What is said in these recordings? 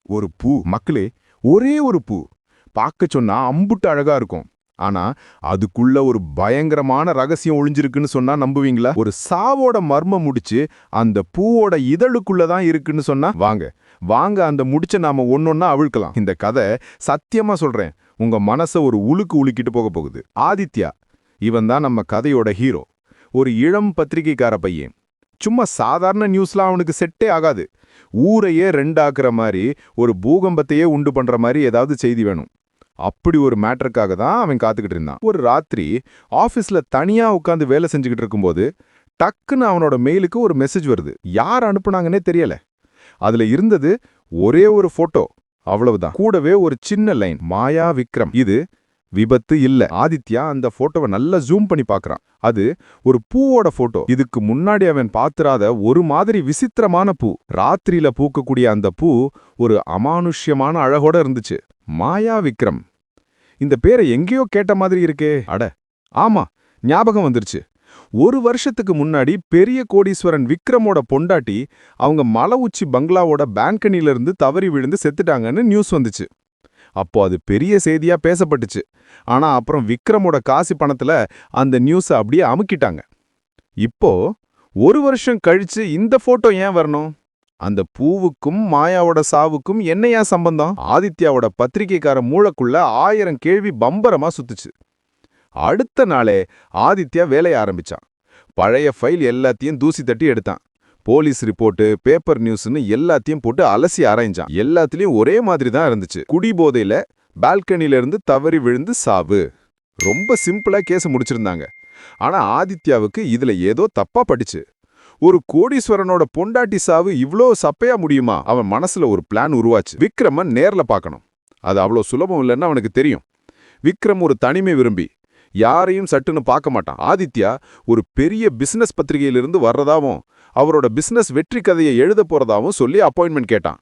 ஒரு பூ மக்களே, ஒரே ஒரு பூ பார்க்க சொன்னா அம்புட்டு அழகா இருக்கும். ஆனா அதுக்குள்ள ஒரு பயங்கரமான ரகசியம் ஒளிஞ்சிருக்குன்னு சொன்னா நம்புவீங்களா? ஒரு சாவோட மர்மம் முடிச்சு அந்த பூவோட இதழுக்குள்ள தான் இருக்குன்னு சொன்னா வாங்க வாங்க அந்த முடிச்ச நாம ஒன்னொன்னா அவிழ்க்கலாம். இந்த கதை சத்தியமா சொல்றேன், உங்க மனச ஒரு உலுக்கு உலுக்கிட்டு போக போகுது. ஆதித்யா, இவன் தான் நம்ம கதையோட ஹீரோ. ஒரு இளம் பத்திரிகைக்கார பையன். சும்மா சாதாரண நியூஸ்லாம் அவனுக்கு செட்டே ஆகாது. ஊரையே ரெண்டாக்குற மாதிரி, ஒரு பூகம்பத்தையே உண்டு பண்ற மாதிரி ஏதாவது செய்தி வேணும். அப்படி ஒரு மேட்டருக்காக தான் அவன் காத்துக்கிட்டு இருந்தான். ஒரு ராத்திரி ஆபீஸ்ல தனியா உட்காந்து வேலை செஞ்சுக்கிட்டு இருக்கும்போது டக்குன்னு அவனோட மெயிலுக்கு ஒரு மெசேஜ் வருது. யார் அனுப்புனாங்கன்னே தெரியல. அதுல இருந்தது ஒரே ஒரு போட்டோ, அவ்வளவுதான். கூடவே ஒரு சின்ன லைன், மாயா விக்ரம், இது விபத்து இல்ல. ஆதித்யா அந்த போட்டோவை நல்லா ஜூம் பண்ணி பார்க்கறான். அது ஒரு பூவோட போட்டோ. இதுக்கு முன்னாடி அவன் பாத்துறாத ஒரு மாதிரி விசித்திரமான பூ. ராத்திரியில பூக்கக்கூடிய அந்த பூ ஒரு அமானுஷ்யமான அழகோட இருந்துச்சு. மாயா விக்ரம். இந்த பேரை எங்கேயோ கேட்ட மாதிரி இருக்கே. அட ஆமா, ஞாபகம் வந்துருச்சு. ஒரு வருஷத்துக்கு முன்னாடி பெரிய கோடீஸ்வரன் விக்ரமோட பொண்டாட்டி அவங்க மலை உச்சி பங்களாவோட பால்கனில இருந்து தவறி விழுந்து செத்துட்டாங்கன்னு நியூஸ் வந்துச்சு. அப்போ அது பெரிய செய்தியா பேசப்பட்டுச்சு. ஆனா அப்புறம் விக்ரமோட காசு பணத்துல அந்த நியூஸ அப்படியே அமுக்கிட்டாங்க. இப்போ ஒரு வருஷம் கழிச்சு இந்த போட்டோ ஏன் வரணும்? அந்த பூவுக்கும் மாயாவோட சாவுக்கும் என்னையா சம்பந்தம்? ஆதித்யாவோட பத்திரிகைக்கார மூளைக்குள்ள 1000 கேள்வி பம்பரமா சுத்துச்சு. அடுத்த நாளே ஆதித்யா வேலைய ஆரம்பிச்சான். பழைய ஃபைல் எல்லாத்தையும் தூசி தட்டி எடுத்தான். போலீஸ் ரிப்போர்ட்டு, பேப்பர் நியூஸ்னு எல்லாத்தையும் போட்டு அலசி ஆராய்ஞ்சான். எல்லாத்துலயும் ஒரே மாதிரி தான் இருந்துச்சு. குடிபோதையில பால்கனில இருந்து தவறி விழுந்து சாவு. ரொம்ப சிம்பிளா கேஸ் முடிச்சிருந்தாங்க. ஆனா ஆதித்யாவுக்கு இதுல ஏதோ தப்பா பட்டுச்சு. ஒரு கோடீஸ்வரனோட பொண்டாட்டி சாவு இவ்ளோ சப்பையா முடியுமா? அவன் மனசுல ஒரு பிளான் உருவாச்சு. விக்ரமன் நேர்ல பார்க்கணும். அது அவ்வளோ சுலபம் இல்லைன்னு அவனுக்கு தெரியும். விக்ரம் ஒரு தனிமை விரும்பி யாரையும் சட்டுன்னு பார்க்க மாட்டான். ஆதித்யா ஒரு பெரிய பிசினஸ் பத்திரிகையிலிருந்து வர்றதாவும் அவரோட பிசினஸ் வெற்றி கதையை எழுத போறதாவும் சொல்லி அப்பாயின்மெண்ட் கேட்டான்.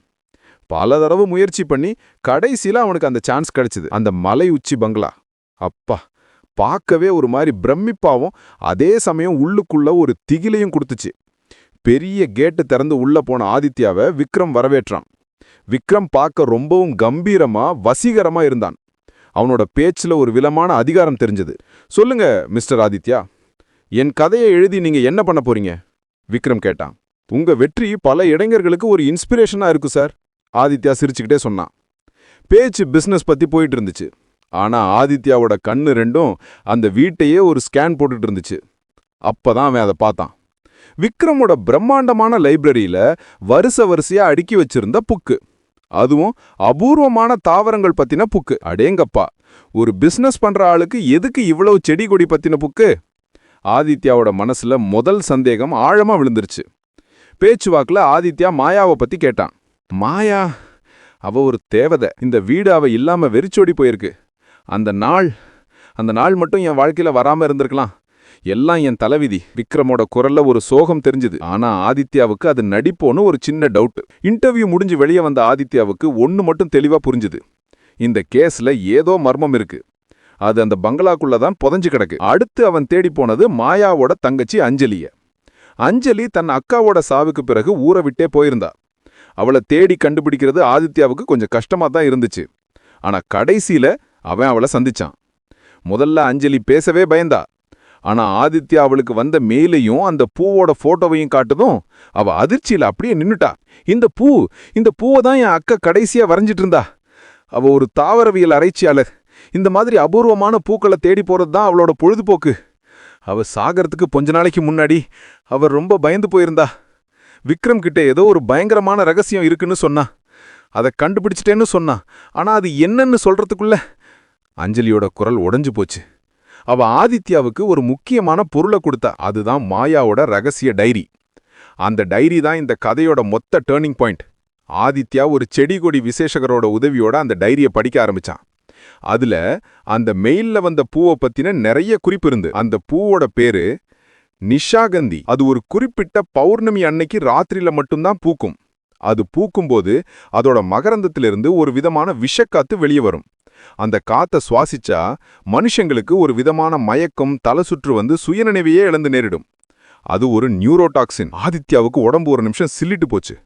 பல தடவை முயற்சி பண்ணி கடைசியில அவனுக்கு அந்த சான்ஸ் கிடைச்சது. அந்த மலை உச்சி பங்களா, அப்பா, பார்க்கவே ஒரு மாதிரி பிரமிப்பாவும் அதே சமயம் உள்ளுக்குள்ள ஒரு திகிலையும் கொடுத்துச்சு. பெரிய கேட்டு திறந்து உள்ள போன ஆதித்யாவை விக்ரம் வரவேற்றான். விக்ரம் பார்க்க ரொம்பவும் கம்பீரமா வசீகரமா இருந்தான். அவனோட பேச்சுல ஒரு விதமான அதிகாரம் தெரிஞ்சது. சொல்லுங்க மிஸ்டர் ஆதித்யா, என் கதையை எழுதி நீங்க என்ன பண்ண போறீங்க? விக்ரம் கேட்டான். உங்க வெற்றி பல இளைஞர்களுக்கு ஒரு இன்ஸ்பிரேஷனா இருக்கு சார், ஆதித்யா சிரிச்சுக்கிட்டே சொன்னான். பேச்சு பிசினஸ் பத்தி போயிட்டு இருந்துச்சு. ஆனா ஆதித்யாவோட கண்ணு ரெண்டும் அந்த வீட்டையே ஒரு ஸ்கேன் போட்டுட்டு இருந்துச்சு. அப்பதான் அவன் அதை பார்த்தான். விக்ரமோட பிரம்மாண்டமான லைப்ரரியில வரிசையா அடுக்கி வச்சிருந்த புக்கு. அதுவும் அபூர்வமான தாவரங்கள் பத்தின புக்கு. அடேங்கப்பா, ஒரு பிசினஸ் பண்ற ஆளுக்கு எதுக்கு இவ்வளவு செடி கொடி பத்தின புக்கு? ஆதித்யாவோட மனசுல முதல் சந்தேகம் ஆழமா விழுந்துருச்சு. பேச்சுவாக்குல ஆதித்யா மாயாவை பத்தி கேட்டான். மாயா, அவ ஒரு தேவதை. இந்த வீடு அவ இல்லாம வெறிச்சோடி போயிருக்கு. அந்த நாள் மட்டும் என் வாழ்க்கையில வராம இருந்திருக்கலாம். எல்லாம் என் தலைவிதி. விக்ரமோட குரல்ல ஒரு சோகம் தெரிஞ்சுது. ஆனா ஆதித்யாவுக்கு அது நடிப்போன்னு ஒரு சின்ன டவுட். இன்டர்வியூ முடிஞ்சு வெளியே வந்த ஆதித்யாவுக்கு ஒன்னு மட்டும் தெளிவா புரிஞ்சுது. இந்த கேஸ்ல ஏதோ மர்மம் இருக்கு. அது அந்த பங்களாக்குள்ளதான் புதைஞ்சு கிடக்கு. அடுத்து அவன் தேடி போனது மாயாவோட தங்கச்சி அஞ்சலிய. அஞ்சலி தன் அக்காவோட சாவுக்கு பிறகு ஊரை விட்டே போயிருந்தா. அவளை தேடி கண்டுபிடிக்கிறது ஆதித்யாவுக்கு கொஞ்சம் கஷ்டமா தான் இருந்துச்சு. ஆனா கடைசியில அவன் அவளை சந்திச்சான். முதல்ல அஞ்சலி பேசவே பயந்தா. ஆனா ஆதித்யா அவளுக்கு வந்த மேலையும் அந்த பூவோட போட்டோவையும் காட்டுதும் அவ அதிர்ச்சியில அப்படியே நின்னுட்டா. இந்த பூவை தான் என் அக்கா கடைசியா வரைஞ்சிட்டு இருந்தா. அவ ஒரு தாவரவியல் ஆராய்ச்சியாளர். இந்த மாதிரி அபூர்வமான பூக்களை தேடி போறது தான் அவளோட பொழுதுபோக்கு. அவ சாகறதுக்கு கொஞ்ச நாளைக்கு முன்னாடி அவர் ரொம்ப பயந்து போயிருந்தா. விக்ரம் கிட்ட ஏதோ ஒரு பயங்கரமான ரகசியம் இருக்குன்னு சொன்னா. அதை கண்டுபிடிச்சிட்டேன்னு சொன்னா. ஆனா அது என்னன்னு சொல்றதுக்குள்ள அஞ்சலியோட குரல் உடைஞ்சு போச்சு. அவ ஆதித்யாவுக்கு ஒரு முக்கியமான பொருளை கொடுத்தா. அதுதான் மாயாவோட ரகசிய டைரி. அந்த டைரி தான் இந்த கதையோட மொத்த டேர்னிங் பாயிண்ட். ஆதித்யா ஒரு செடி கொடி விசேஷகரோட உதவியோட அந்த டைரியை படிக்க ஆரம்பிச்சான். அதுல அந்த மெயில்ல வந்த பூவை பத்தின நிறைய குறிப்பு இருந்து. அந்த பூவோட பேரு நிஷாகந்தி. அது ஒரு குறிப்பிட்ட பௌர்ணமி அன்னைக்கு ராத்திரியில மட்டும்தான் பூக்கும். அது பூக்கும்போது அதோட மகரந்தத்திலிருந்து ஒரு விதமான விஷக்காத்து வெளியே வரும். அந்த காத்த சுவாசிச்சா மனுஷங்களுக்கு ஒரு விதமான மயக்கம், தலை சுற்று வந்து சுயநினைவையே இழந்து நேரிடும். அது ஒரு நியூரோடாக்சின். ஆதித்யாவுக்கு உடம்பு ஒரு நிமிஷம் சில்லிட்டு போச்சு.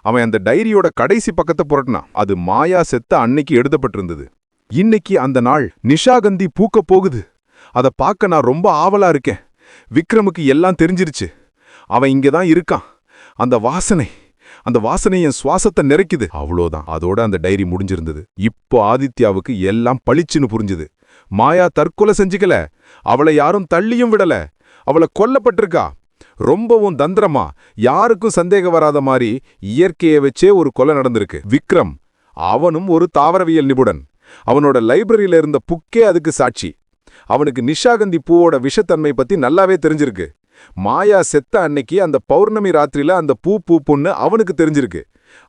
அவன் அந்த டைரியோட கடைசி பக்கத்தை புரட்டினான். அது மாயா செத்த அன்னைக்கு எழுதப்பட்டிருந்தது. இன்னைக்கு அந்த நாள் நிஷாகந்தி பூக்க போகுது. அத பார்க்க நான் ரொம்ப ஆவலா இருக்கேன். விக்ரமுக்கு எல்லாம் தெரிஞ்சிருச்சு. அவன் இங்கதான் இருக்கான். அந்த வாசனை என் சுவாசத்தை நிறைக்குது. அவ்வளோதான். அதோட அந்த டைரி முடிஞ்சிருந்தது. இப்போ ஆதித்யாவுக்கு எல்லாம் பளிச்சுன்னு புரிஞ்சுது. மாயா தற்கொலை செஞ்சுக்கல, அவளை யாரும் தள்ளியும் விடல, அவளை கொல்லப்பட்டிருக்கா. ரொம்பவும் தந்திரமா, யாருக்கும் சந்தேகம் வராத மாதிரி இயற்கையை வச்சே ஒரு கொலை நடந்திருக்கு. விக்ரம் அவனும் ஒரு தாவரவியல் நிபுணன். அவனோட லைப்ரரியில இருந்த புக்கே அதுக்கு சாட்சி. அவனுக்கு நிஷாகந்தி பூவோட விஷத்தன்மை பத்தி நல்லாவே தெரிஞ்சிருக்கு. மாயா செத்த அன்னைக்கு அந்த பௌர்ணமி ராத்திரியில அந்த பூ பூப்புன்னு அவனுக்கு தெரிஞ்சிருக்கு.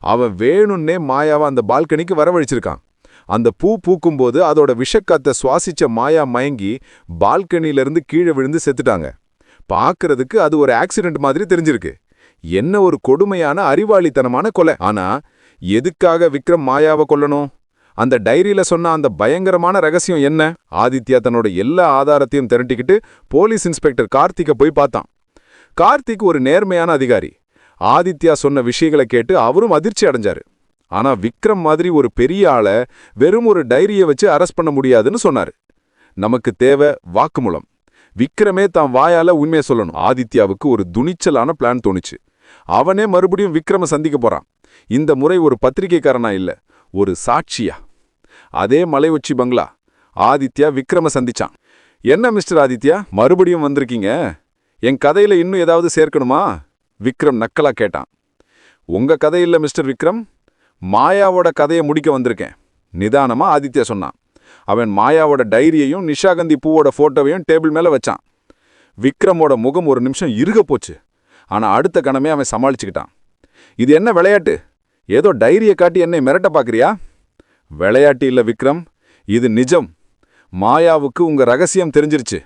அவன் வேணும்னே மாயாவை அந்த பால்கனிக்கு வரவழைச்சிருக்கான். அந்த பூ பூக்கும்போது அதோட விஷக்காத்த சுவாசிச்ச மாயா மயங்கி பால்கனியிலிருந்து கீழே விழுந்து செத்துட்டாங்க. பார்க்கறதுக்கு அது ஒரு ஆக்சிடென்ட் மாதிரி தெரிஞ்சிருக்கு. என்ன ஒரு கொடுமையான அறிவாளித்தனமான கொலை. ஆனா எதுக்காக விக்ரம் மாயாவை கொல்லணும்? அந்த டைரியில சொன்ன அந்த பயங்கரமான ரகசியம் என்ன? ஆதித்யா தன்னோட எல்லா ஆதாரத்தையும் திரட்டிக்கிட்டு போலீஸ் இன்ஸ்பெக்டர் கார்த்திகை போய் பார்த்தான். கார்த்திக் ஒரு நேர்மையான அதிகாரி. ஆதித்யா சொன்ன விஷயங்களை கேட்டு அவரும் அதிர்ச்சி அடைஞ்சாரு. ஆனா விக்ரம் மாதிரி ஒரு பெரிய ஆளை வெறும் ஒரு டைரியை வச்சு அரெஸ்ட் பண்ண முடியாதுன்னு சொன்னாரு. நமக்கு தேவை வாக்குமூலம். விக்ரமே தான் வாயால உண்மையை சொல்லணும். ஆதித்யாவுக்கு ஒரு துணிச்சலான பிளான் தோணுச்சு. அவனே மறுபடியும் விக்ரம சந்திக்க போறான். இந்த முறை ஒரு பத்திரிகைக்காரனா இல்ல, ஒரு சாட்சியா. அதே மலை உச்சி பங்களா. ஆதித்யா விக்ரம சந்திச்சான். என்ன மிஸ்டர் ஆதித்யா, மறுபடியும் வந்திருக்கீங்க? என் கதையில இன்னும் ஏதாவது சேர்க்கணுமா? விக்ரம் நக்கலா கேட்டான். உங்க கதை இல்ல மிஸ்டர் விக்ரம், மாயாவோட கதையை முடிக்க வந்திருக்கேன், நிதானமா ஆதித்யா சொன்னான். அவன் மாயாவோட டைரியையும் நிஷாகந்தி பூவோட போட்டோவையும் டேபிள் மேல வச்சான். விக்ரமோட முகம் ஒரு நிமிஷம் இறுக போச்சு. ஆனா அடுத்த கணமே அவன் சமாளிச்சுக்கிட்டான். இது என்ன விளையாட்டு? ஏதோ டைரியை காட்டி என்னை மிரட்ட பாக்குறியா? விளையாட்டு இல்ல விக்ரம், இது நிஜம். மாயாவுக்கு உங்க ரகசியம் தெரிஞ்சிருச்சு.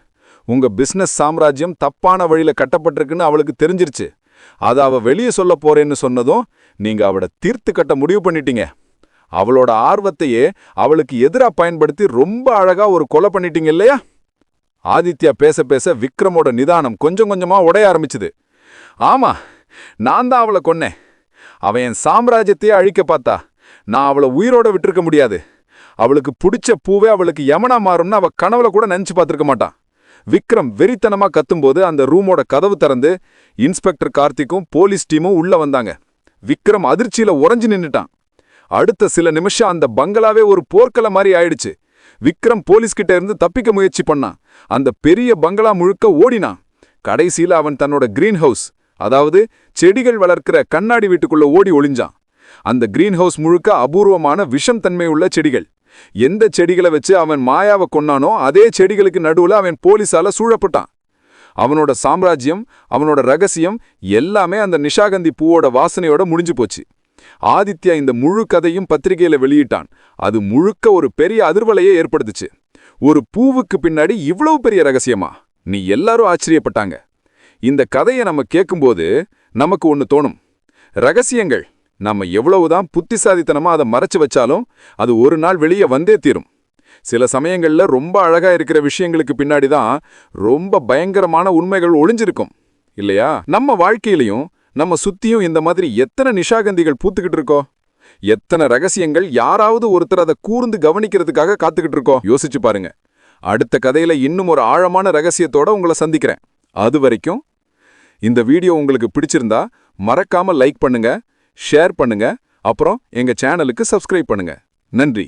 உங்க பிசினஸ் சாம்ராஜ்யம் தப்பான வழியில கட்டப்பட்டிருக்குன்னு அவளுக்கு தெரிஞ்சிருச்சு. அதை அவ வெளியே சொல்ல போறேன்னு சொன்னதும் நீங்க அவளை தீர்த்து கட்ட முடிவு பண்ணிட்டீங்க. அவளோட ஆர்வத்தையே அவளுக்கு எதிரா பயன்படுத்தி ரொம்ப அழகா ஒரு கொலை பண்ணிட்டீங்க இல்லையா? ஆதித்யா பேச பேச விக்ரமோட நிதானம் கொஞ்சம் கொஞ்சமா உடைய ஆரம்பிச்சுது. ஆமா, நான் தான் அவளை கொன்னேன். அவன் என் சாம்ராஜ்யத்தையே அழிக்க பார்த்தா. நான் அவளை உயிரோட விட்டுருக்க முடியாது. அவளுக்கு பிடிச்ச பூவே அவளுக்கு யமனா மாறும்னு அவ கனவுல கூட நினைச்சு பார்த்திருக்க மாட்டான். விக்ரம் வெறித்தனமா கத்தும்போது அந்த ரூமோட கதவு திறந்து இன்ஸ்பெக்டர் கார்த்திக்கும் போலீஸ் டீமும் உள்ள வந்தாங்க. விக்ரம் அதிர்ச்சியில உறைஞ்சு நின்னுட்டான். அடுத்த சில நிமிஷம் அந்த பங்களாவே ஒரு போர்க்கள மாதிரி ஆயிடுச்சு. விக்ரம் போலீஸ்கிட்ட இருந்து தப்பிக்க முயற்சி பண்ணான். அந்த பெரிய பங்களா முழுக்க ஓடினான். கடைசியில அவன் தன்னோட கிரீன் ஹவுஸ், அதாவது செடிகள் வளர்க்கிற கண்ணாடி வீட்டுக்குள்ள ஓடி ஒளிஞ்சான். அந்த கிரீன் ஹவுஸ் முழுக்க அபூர்வமான விஷம் தன்மை உள்ள செடிகள். எந்த செடிகளை வச்சு அவன் மாயாவை கொன்னானோ அதே செடிகளுக்கு நடுவுல அவன் போலீஸால சூழப்பட்டான். அவனோட சாம்ராஜ்யம், அவனோட ரகசியம் எல்லாமே அந்த நிஷாகந்தி பூவோட வாசனையோட முடிஞ்சு போச்சு. ஆதித்யா இந்த முழு கதையும் பத்திரிகையில வெளியிட்டான். அது முழுக்க ஒரு பெரிய அதிர்வலையை ஏற்படுத்துச்சு. ஒரு பூவுக்கு பின்னாடி இவ்வளவு பெரிய ரகசியமா? நீ எல்லாரும் ஆச்சரியப்பட்டாங்க. இந்த கதையை நம்ம கேட்கும்போது நமக்கு ஒன்னு தோணும். ரகசியங்கள் நம்ம எவ்வளவுதான் புத்திசாலித்தனமா அதை மறைச்சு வச்சாலும் அது ஒரு நாள் வெளியே வந்தே தீரும். சில சமயங்கள்ல ரொம்ப அழகா இருக்கிற விஷயங்களுக்கு பின்னாடி தான் ரொம்ப பயங்கரமான உண்மைகள் ஒளிஞ்சிருக்கும் இல்லையா? நம்ம வாழ்க்கையிலையும் நம்ம சுத்தியும் இந்த மாதிரி எத்தனை நிஷாகந்திகள் பூத்துக்கிட்டு இருக்கோ, எத்தனை ரகசியங்கள் யாராவது ஒருத்தர் அதை கூர்ந்து கவனிக்கிறதுக்காக காத்துக்கிட்டு இருக்கோ. யோசிச்சு பாருங்க. அடுத்த கதையில இன்னும் ஒரு ஆழமான ரகசியத்தோட உங்களை சந்திக்கிறேன். அது வரைக்கும் இந்த வீடியோ உங்களுக்கு பிடிச்சிருந்தா மறக்காம லைக் பண்ணுங்க, ஷேர் பண்ணுங்க, அப்புறம் எங்க சேனலுக்கு சப்ஸ்கிரைப் பண்ணுங்க. நன்றி.